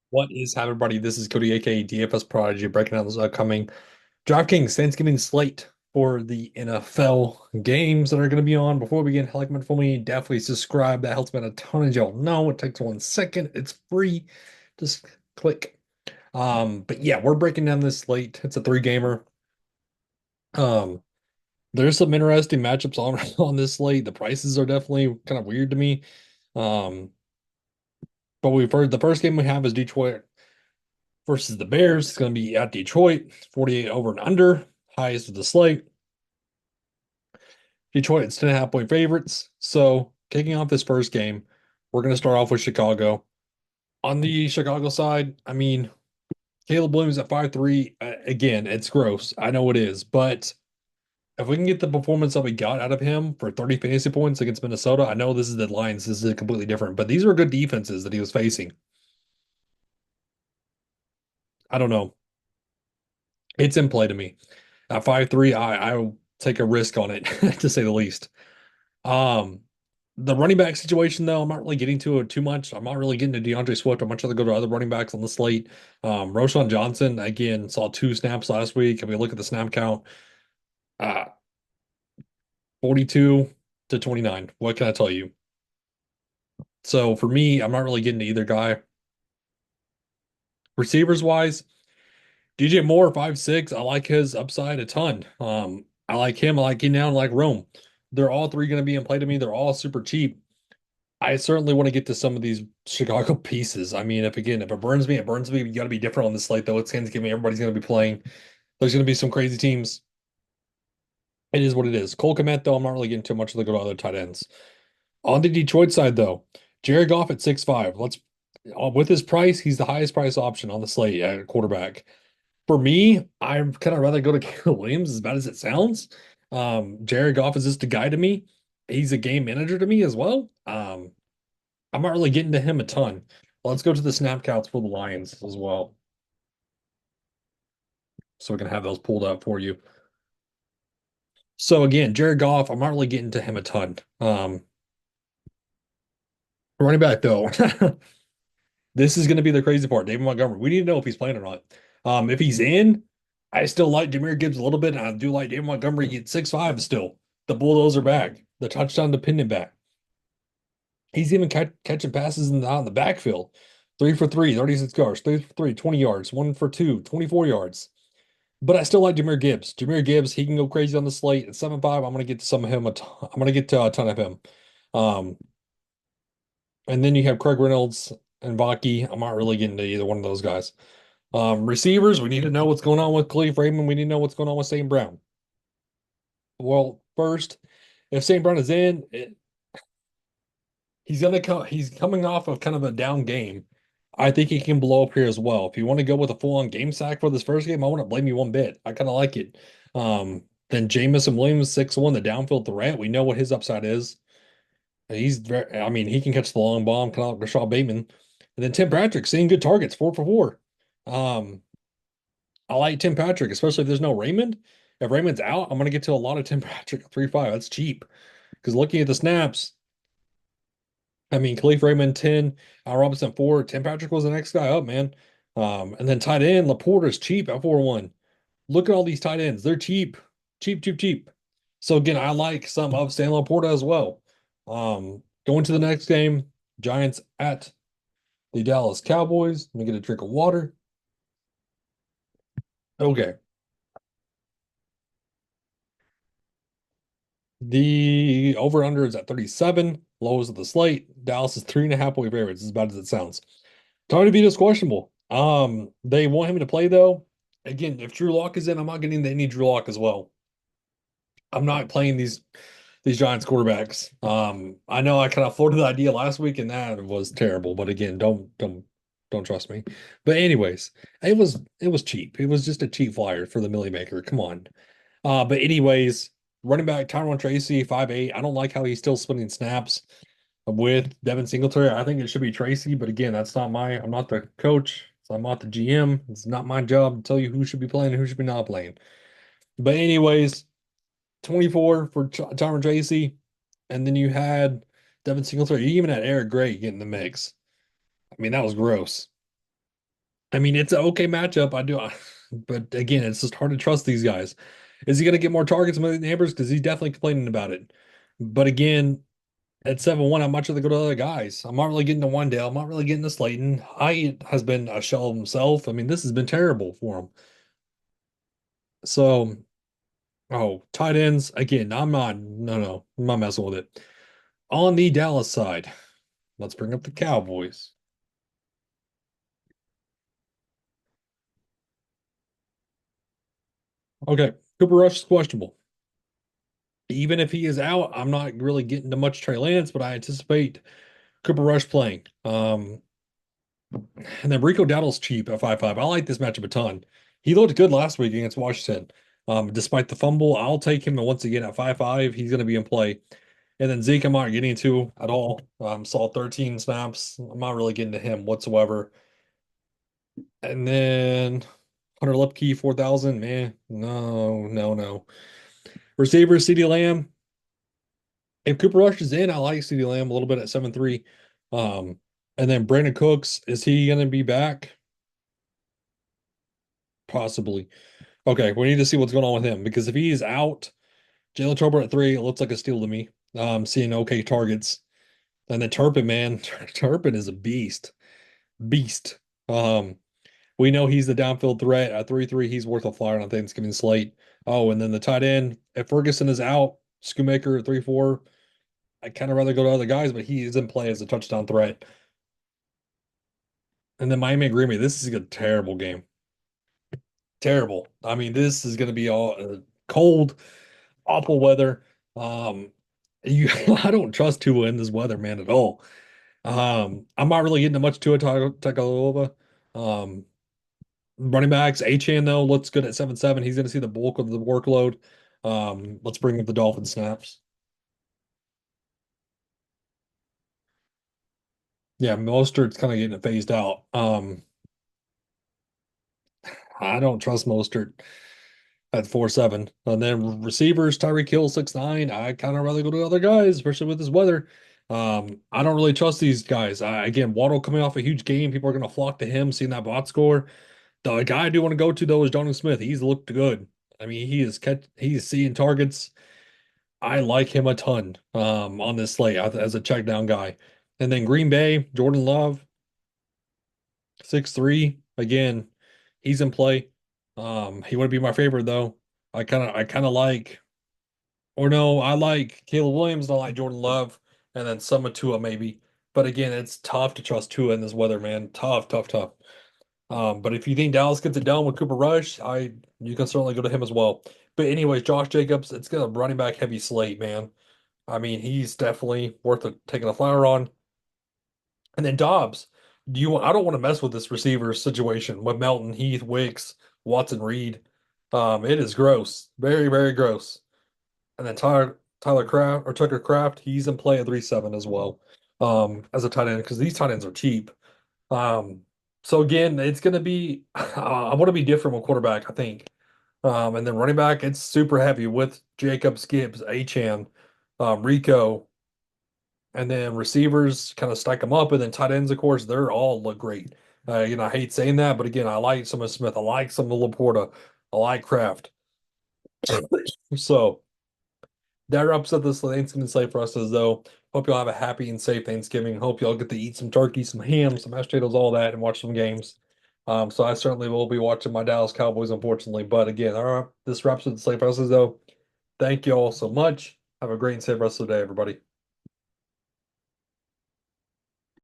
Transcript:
What is happening, everybody? This is Cody, aka DFS Prodigy, breaking down this upcoming DraftKings Thanksgiving slate for the NFL games that are going to be on. Before we begin, like for me, definitely subscribe. That helps me out a ton, as y'all know. It takes 1 second. It's free. Just click. But yeah, we're breaking down this slate. It's a three-gamer. Um, there's some interesting matchups on on this slate. The prices are definitely kind of weird to me. Um, but we've heard the first game we have is Detroit versus the Bears. It's going to be at Detroit, 48 over and under, highest of the slate. Detroit, it's 10.5 point favorites. So, kicking off this first game, we're going to start off with Chicago. On the Chicago side, I mean, Caleb Williams at 5'3", again, it's gross. I know it is. But if we can get the performance that we got out of him for 30 fantasy points against Minnesota, I know this is the Lions. This is completely different. But these were good defenses that he was facing. I don't know. It's in play to me. At 5'3", I'll take a risk on it, to say the least. Um, the running back situation, though, I'm not really getting to it too much. I'm not really getting to DeAndre Swift. I'd much rather go to other running backs on the slate. Roschon Johnson, again, saw 2 snaps last week. If we look at the snap count, uh, 42 to 29. What can I tell you? So for me, I'm not really getting to either guy. Receivers wise, DJ Moore, 5'6". I like his upside a ton. I like him. I like Keenan. I like Rome. They're all three going to be in play to me. They're all super cheap. I certainly want to get to some of these Chicago pieces. I mean, if it burns me, it burns me. You got to be different on this slate, though. It's Thanksgiving. Everybody's going to be playing. There's going to be some crazy teams. It is what it is. Cole Kmet, though, I'm not really getting too much of the go to other tight ends. On the Detroit side, though, Jared Goff at 6'5". With his price, he's the highest price option on the slate at quarterback. For me, I'd kind of rather go to Caleb Williams, as bad as it sounds. Jared Goff is just a guy to me. He's a game manager to me as well. I'm not really getting to him a ton. Let's go to the snap counts for the Lions as well, so we can have those pulled up for you. So again, Jared Goff, I'm not really getting to him a ton. Running back though, this is going to be the crazy part. David Montgomery, we need to know if he's playing or not. If he's in, I still like Jahmyr Gibbs a little bit, and I do like David Montgomery at 6'5" still. The Bulldozer back, the touchdown dependent back. He's even catching passes out in the backfield. 3 for 3, 36 yards, 3 for 3, 20 yards, 1 for 2, 24 yards. But I still like Jahmyr Gibbs. Jahmyr Gibbs, he can go crazy on the slate. At 7'5", I'm gonna get to some of him. I'm gonna get to a ton of him. Um, and then you have Craig Reynolds and Baki. I'm not really getting to either one of those guys. Receivers, we need to know what's going on with Khalif Raymond. We need to know what's going on with St. Brown. Well, first, if St. Brown is in, he's gonna come. He's coming off of kind of a down game. I think he can blow up here as well. If you want to go with a full-on game sack for this first game, I wouldn't blame you one bit. I kind of like it. Then Jamison Williams, 6'1", the downfield threat. We know what his upside is. He's very, I mean, he can catch the long bomb, kind of like Rashad Bateman. And then Tim Patrick, seeing good targets, 4 for 4. Um, I like Tim Patrick, especially if there's no Raymond. If Raymond's out, I'm gonna get to a lot of Tim Patrick at 3.5. That's cheap. Because looking at the snaps, I mean, Khalif Raymond 10, Al Robinson 4, Tim Patrick was the next guy up, man. And then tight end, Laporta's cheap at 4-1. Look at all these tight ends. They're cheap. Cheap, cheap, cheap. So again, I like some of Stan Laporta as well. Going to the next game, Giants at the Dallas Cowboys. Let me get a drink of water. Okay. The over-under is at 37. Lowest of the slate. Dallas is 3.5 point favorites, as bad as it sounds. Tony DeVito's questionable. They want him to play though. Again, if Drew Lock is in, I'm not getting to any Drew Lock as well. I'm not playing these Giants quarterbacks. I know I kind of floated the idea last week and that was terrible, but again, don't trust me. But anyways, it was cheap. It was just a cheap flyer for the Millie Maker. Come on. But anyways, running back Tyron Tracy, 5'8". I don't like how he's still splitting snaps with Devin Singletary. I think it should be Tracy, but again, I'm not the coach, so I'm not the GM. It's not my job to tell you who should be playing and who should be not playing. But anyways, 24 for Tyron Tracy, and then you had Devin Singletary. You even had Eric Gray getting the mix. I mean, that was gross. I mean, it's an okay matchup. I do, but again, it's just hard to trust these guys. Is he going to get more targets than the Ambers? Because he's definitely complaining about it. But again, at 7-1, I'm much rather go to other guys. I'm not really getting to Wandale. I'm not really getting to Slayton. Hyatt has been a shell of himself. I mean, this has been terrible for him. So, oh, tight ends again. No, I'm not messing with it. On the Dallas side, let's bring up the Cowboys. Okay, Cooper Rush is questionable. Even if he is out, I'm not really getting to much Trey Lance, but I anticipate Cooper Rush playing. And then Rico Dowdle's cheap at 5.5. I like this matchup a ton. He looked good last week against Washington. Despite the fumble, I'll take him. And once again at 5.5, he's going to be in play. And then Zeke, I'm not getting to at all. Saw 13 snaps. I'm not really getting to him whatsoever. And then Hunter Lipke, 4,000. Man, no. Receiver, CeeDee Lamb. If Cooper Rush is in, I like CeeDee Lamb a little bit at 7.3. Um, and then Brandon Cooks, is he going to be back? Possibly. Okay, we need to see what's going on with him because if he's out, Jalen Tolbert at 3, it looks like a steal to me. Seeing okay targets. And then Turpin, man, Turpin is a beast. Beast. Um, we know he's the downfield threat. At 3-3, he's worth a flyer on Thanksgiving slate. Oh, and then the tight end, if Ferguson is out, Schoonmaker at 3-4. I kind of rather go to other guys, but he is in play as a touchdown threat. And then Miami and Green Bay, this is a terrible game. Terrible. I mean, this is going to be all cold, awful weather. Um, you, I don't trust Tua in this weather, man, at all. I'm not really getting to much Tua Tagovailoa. Um, Running backs, Achan though looks good at 7.7. He's going to see the bulk of the workload. Let's bring up the Dolphin snaps. Yeah, Mostert's kind of getting phased out. I don't trust Mostert at 4.7. And then receivers, Tyreek Hill 6.9. I kind of rather go to other guys, especially with this weather. I don't really trust these guys. Again, Waddle coming off a huge game. People are going to flock to him, seeing that box score. The guy I do want to go to though is Jonnu Smith. He's looked good. I mean, he's seeing targets. I like him a ton on this slate as a check down guy. And then Green Bay, Jordan Love, 6.3. Again, he's in play. He would be my favorite though. I kind of like, or no, I like Caleb Williams and I like Jordan Love, and then some of Tua maybe. But again, it's tough to trust Tua in this weather, man. Tough. But if you think Dallas gets it done with Cooper Rush, you can certainly go to him as well. But anyways, Josh Jacobs, it's got a running back heavy slate, man. I mean, he's definitely worth taking a flyer on. And then Dobbs, I don't want to mess with this receiver situation with Melton, Heath, Wicks, Watson, Reed. It is gross. Very gross. And then Tyler Craft or Tucker Craft, he's in play at 3.7 as well. As a tight end, because these tight ends are cheap. Um, so again, it's gonna be I want to be different with quarterback, I think. And then running back, it's super heavy with Jacob, Gibbs, Achane, Rico. And then receivers kind of stack them up, and then tight ends, of course, they're all look great. I hate saying that, but again, I like some of Smith, I like some of Laporta, I like Kraft. So that wraps up this Thanksgiving slate for us, as though. Hope y'all have a happy and safe Thanksgiving. Hope y'all get to eat some turkey, some ham, some mashed potatoes, all that, and watch some games. So I certainly will be watching my Dallas Cowboys, unfortunately. But again, all right, this wraps up the slate for us, as though. Thank you all so much. Have a great and safe rest of the day, everybody.